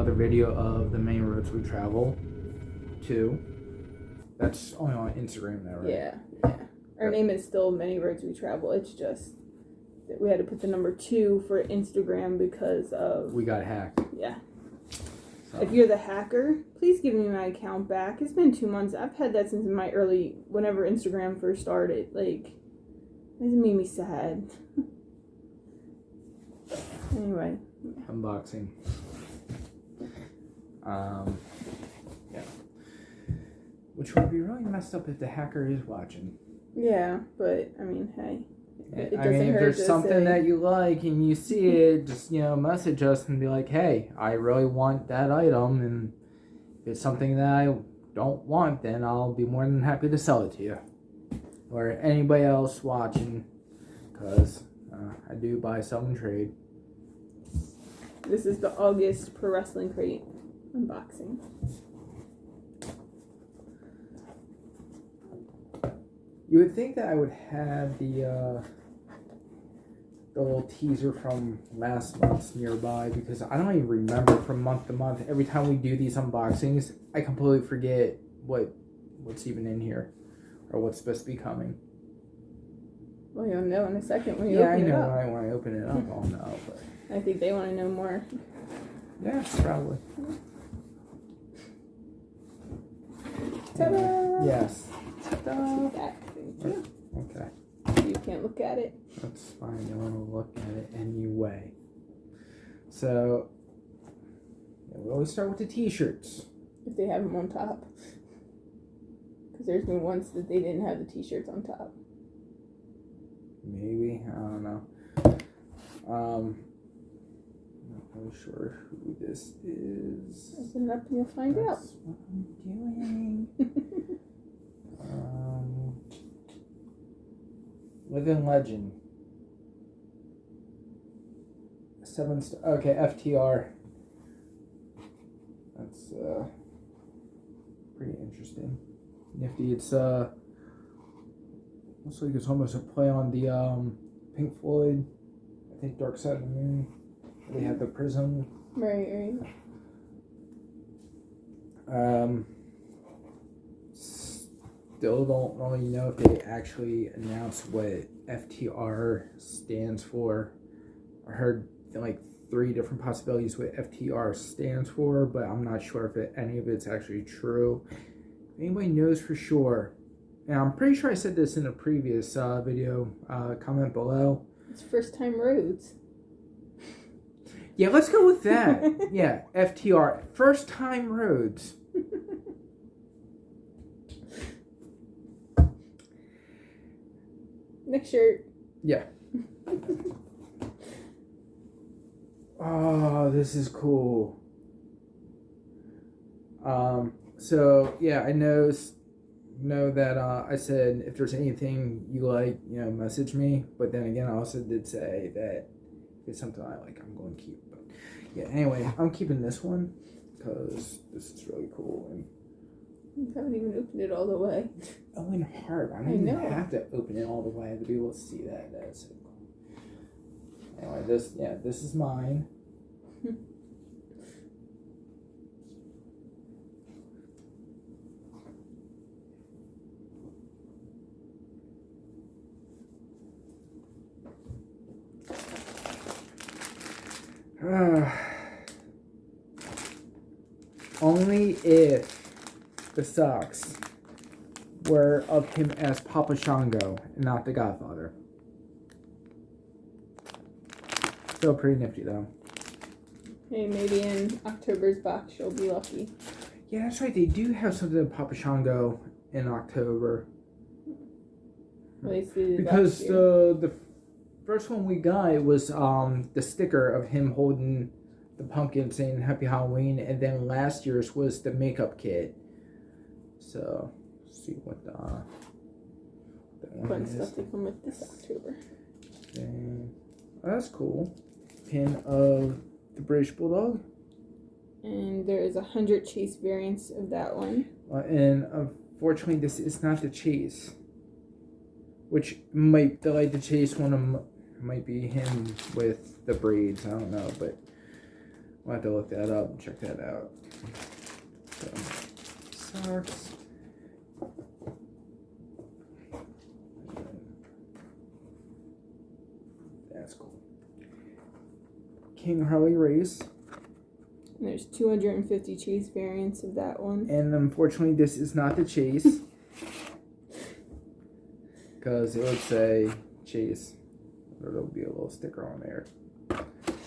another video of the Many Roads We Travel 2. That's only on Instagram now, right? Yeah. Our name is still Many Roads We Travel. It's just that we had to put the number 2 for Instagram because of... We got hacked. Yeah. So. If you're the hacker, please give me my account back. It's been 2 months. I've had that since whenever Instagram first started. Like, it made me sad. Anyway. Unboxing. Yeah. Which would be really messed up if the hacker is watching. Yeah, but, I mean, hey. It I mean, if hurt there's to something say. that you like and you see it, just, message us and be like, hey, I really want that item, and if it's something that I don't want, then I'll be more than happy to sell it to you. Or anybody else watching, because I do buy, sell, and trade. This is the August Pro Wrestling Crate unboxing. You would think that I would have the little teaser from last month's nearby, because I don't even remember from month to month. Every time we do these unboxings, I completely forget what's even in here or what's supposed to be coming. Well, you'll know in a second when you open it up. Yeah, I know when I open it up, I'll know. But I think they want to know more. yeah, probably. Ta-da! Yes. Ta-da! Thank you. Okay. You can't look at it. That's fine. I want to look at it anyway. So, we always start with the t-shirts. If they have them on top. Because there's been once that they didn't have the t-shirts on top. Maybe. I don't know. I'm not really sure who this is. Open it up and you'll find out. That's what I'm doing. Living Legend. 7-star. Okay, FTR. That's pretty interesting. Nifty. It's looks like it's almost a play on the Pink Floyd. I think Dark Side of the Moon. They have the prism. Right. Still don't really know if they actually announced what FTR stands for. I heard like 3 different possibilities what FTR stands for, but I'm not sure if any of it's actually true. If anybody knows for sure, and I'm pretty sure I said this in a previous video, comment below. It's First Time Roads. Yeah, let's go with that. Yeah, FTR. First Time Roads. Next shirt. Yeah. Oh, this is cool. So yeah, I know that I said if there's anything you like, message me. But then again, I also did say that if it's something I like, I'm going to keep. But yeah, anyway, I'm keeping this one because this is really cool. And you haven't even opened it all the way. Owen Hart. I don't even have to open it all the way to be able to see that. That's so cool. Anyway, this is mine. Only if the socks were of him as Papa Shango and not the Godfather. Still pretty nifty though. Hey, maybe in October's box you'll be lucky. Yeah, that's right. They do have something of Papa Shango in October. At least they did because last year. the first one we got was the sticker of him holding the pumpkin saying Happy Halloween, and then last year's was the makeup kit. So, let's see what the fun stuff to come with this October. And, oh, that's cool. Pin of the British Bulldog. And there is 100 chase variants of that one. And unfortunately, this is not the chase. Which might, the chase one might be him with the braids. I don't know, but I'll have to look that up and check that out. So, socks. That's cool. King Harley race. And there's 250 chase variants of that one. And unfortunately, this is not the chase. Because it would say chase. Or there'll be a little sticker on there.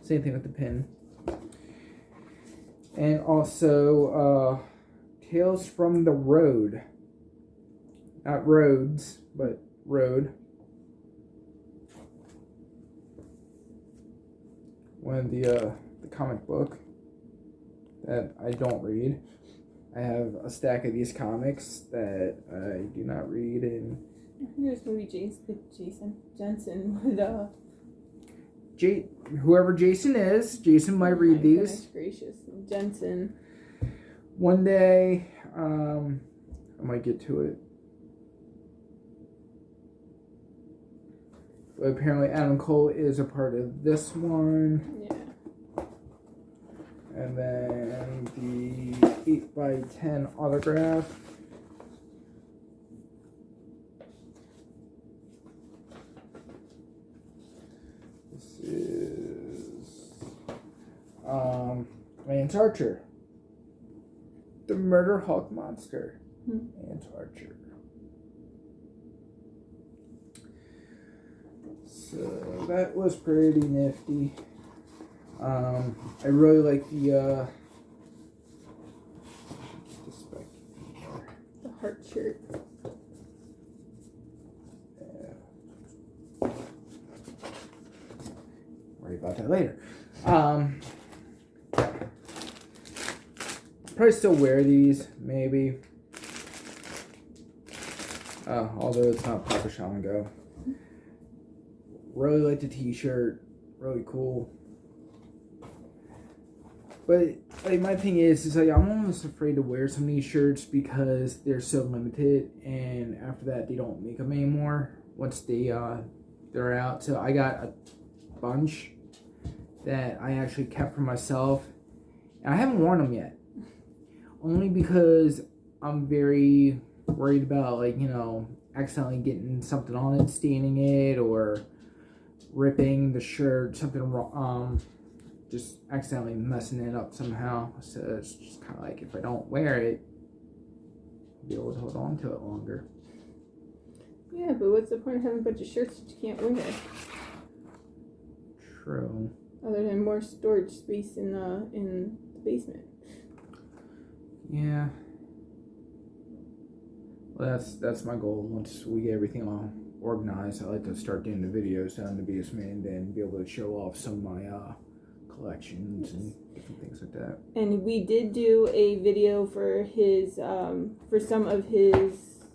Same thing with the pin. And also, Tales from the Road. Not roads, but road. One of the comic book that I don't read. I have a stack of these comics that I do not read, and There's maybe Jason Jensen would whoever Jason is, Jason might read these. Goodness gracious, Jensen. One day, I might get to it. But apparently Adam Cole is a part of this one. Yeah. And then the 8x10 autograph. This is Lance Archer. The Murder Hawk Monster. Lance Archer. So that was pretty nifty. I really like the spec. The heart shirt. Yeah. Worry about that later. Probably still wear these, maybe. Although it's not Papa Shall and Go. Really like the t-shirt. Really cool. But like my thing is like I'm almost afraid to wear some of these shirts because they're so limited, and after that they don't make them anymore once they're out. So I got a bunch that I actually kept for myself, and I haven't worn them yet. Only because I'm very worried about, like, you know, accidentally getting something on it, staining it, or ripping the shirt, something wrong, just accidentally messing it up somehow. So it's just kind of like, if I don't wear it, I'll be able to hold on to it longer. Yeah, but what's the point of having a bunch of shirts that you can't wear? True. Other than more storage space in the basement. Yeah. Well, that's my goal. Once we get everything all organized, I like to start doing the videos down in the basement and be able to show off some of my collections and different things like that. And we did do a video for his for some of his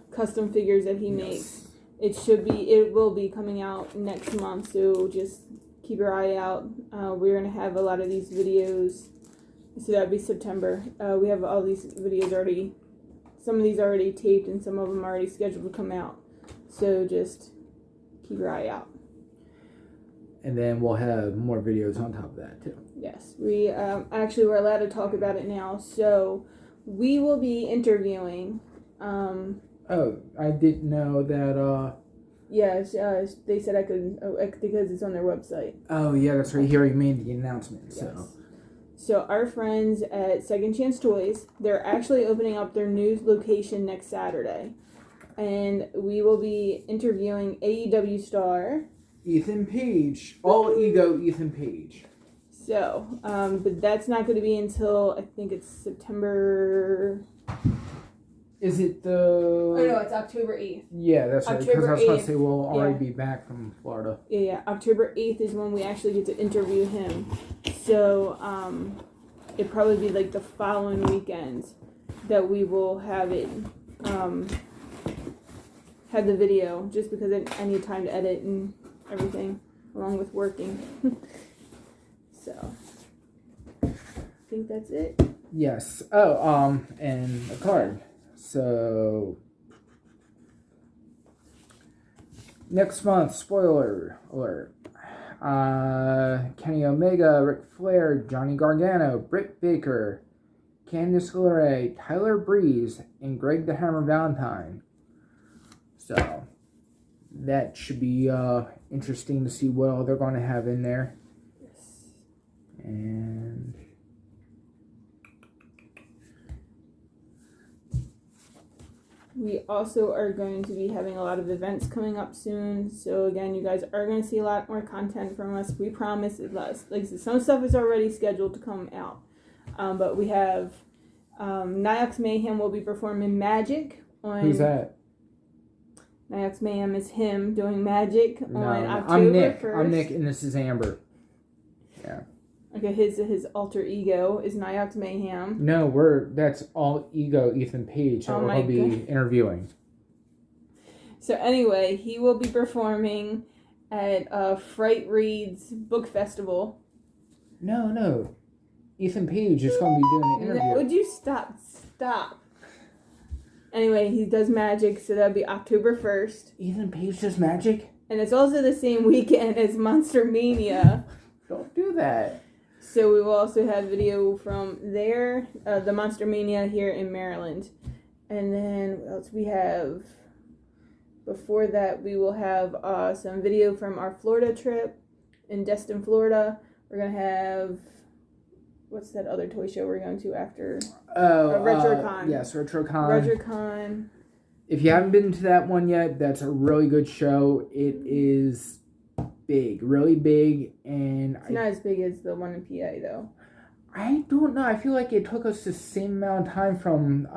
custom figures that he makes. It will be coming out next month, so just keep your eye out. We're gonna have a lot of these videos. So that'd be September. We have all these videos already. Some of these already taped, and some of them already scheduled to come out. So just keep your eye out. And then we'll have more videos on top of that too. Yes, we actually we're allowed to talk about it now. So we will be interviewing. Oh, I didn't know that. Yes, they said I could because it's on their website. Oh yeah, that's right. He already made the announcement. Yes. So our friends at Second Chance Toys, they're actually opening up their new location next Saturday, and we will be interviewing AEW star Ethan Page, all ego Ethan Page. So, but that's not going to be until I think it's September. Is it the? Oh no, it's October 8th. Yeah, that's right. Because I was going to say we'll already be back from Florida. Yeah. October 8th is when we actually get to interview him. So, it'd probably be like the following weekend that we will have it, have the video, just because I need time to edit and everything, along with working. So, I think that's it. Yes. Oh, and a card. So, next month, spoiler alert, Kenny Omega, Ric Flair, Johnny Gargano, Britt Baker, Candice LeRae, Tyler Breeze, and Greg the Hammer Valentine. So that should be interesting to see what all they're going to have in there. Yes. And we also are going to be having a lot of events coming up soon. So again, you guys are going to see a lot more content from us. We promise it less. Like some stuff is already scheduled to come out. But we have Niox Mayhem will be performing Magic on... Who's that? Niox Mayhem is him doing Magic on October I'm Nick. 1st. I'm Nick, and this is Amber. Yeah. Okay, his alter ego is Niox Mayhem. No, that's all ego Ethan Page that we'll be interviewing. So anyway, he will be performing at Fright Reads Book Festival. No. Ethan Page is going to be doing the interview. Would you stop? Anyway, he does Magic, so that'll be October 1st. Ethan Page does Magic? And it's also the same weekend as Monster Mania. Don't do that. So we will also have video from there, the Monster Mania here in Maryland. And then what else we have? Before that, we will have some video from our Florida trip in Destin, Florida. We're going to have... What's that other toy show we're going to after? RetroCon. Yes, RetroCon. RetroCon. If you haven't been to that one yet, that's a really good show. It is big, really big, and it's not as big as the one in PA though. I don't know. I feel like it took us the same amount of time from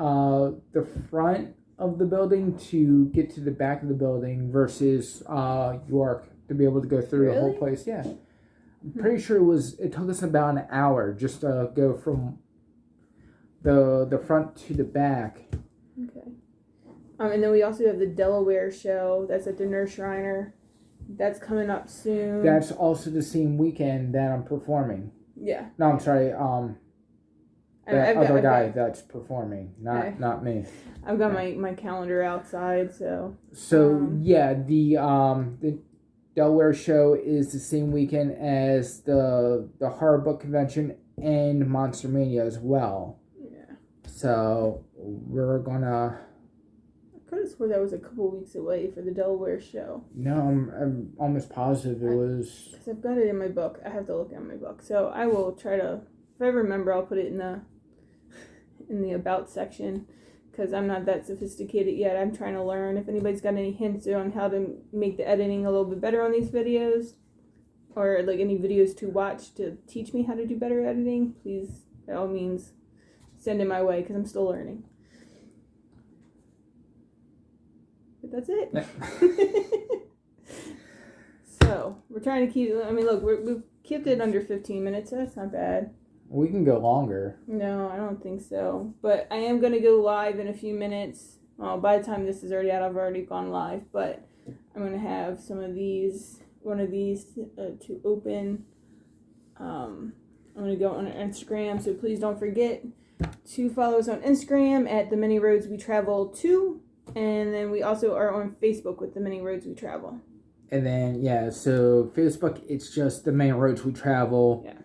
the front of the building to get to the back of the building versus York to be able to go through the whole place. Yeah. I'm pretty sure it took us about an hour just to go from the front to the back. Okay. And then we also have the Delaware show that's at the Nurse Shriner. That's coming up soon. That's also the same weekend that I'm performing. Yeah. No, I'm sorry. That other guy that's performing, not me. I've got my calendar outside, so. Yeah, the Delaware show is the same weekend as the horror book convention and Monster Mania as well. Yeah. So we're gonna. I could have swore that was a couple weeks away for the Delaware show. No, I'm almost positive it was. Because I've got it in my book. I have to look at my book. So I will try to, if I remember, I'll put it in the about section. Because I'm not that sophisticated yet. I'm trying to learn. If anybody's got any hints on how to make the editing a little bit better on these videos, or like any videos to watch to teach me how to do better editing, please, by all means, send it my way, because I'm still learning. But that's it. So, we're trying to keep, look, we've kept it under 15 minutes, so that's not bad. We can go longer. No, I don't think so. But I am going to go live in a few minutes. By the time this is already out, I've already gone live. But I'm going to have one of these to open. I'm going to go on Instagram. So please don't forget to follow us on Instagram at The Many Roads We Travel 2. And then we also are on Facebook with The Many Roads We Travel. And then, so Facebook, it's just The Many Roads We Travel. Yeah.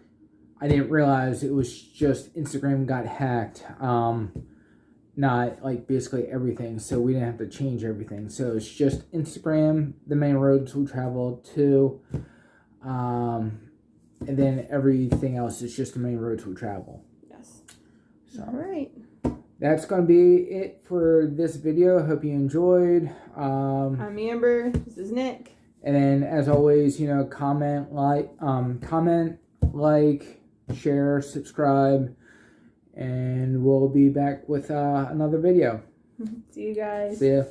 I didn't realize it was just Instagram got hacked. Not like basically everything. So we didn't have to change everything. So it's just Instagram, The Many Roads We Travel 2. And then everything else is just The Many Roads We Travel. Yes. So, all right. That's going to be it for this video. Hope you enjoyed. I'm Amber. This is Nick. And then, as always, comment, share, subscribe, and we'll be back with another video. See you guys. See ya.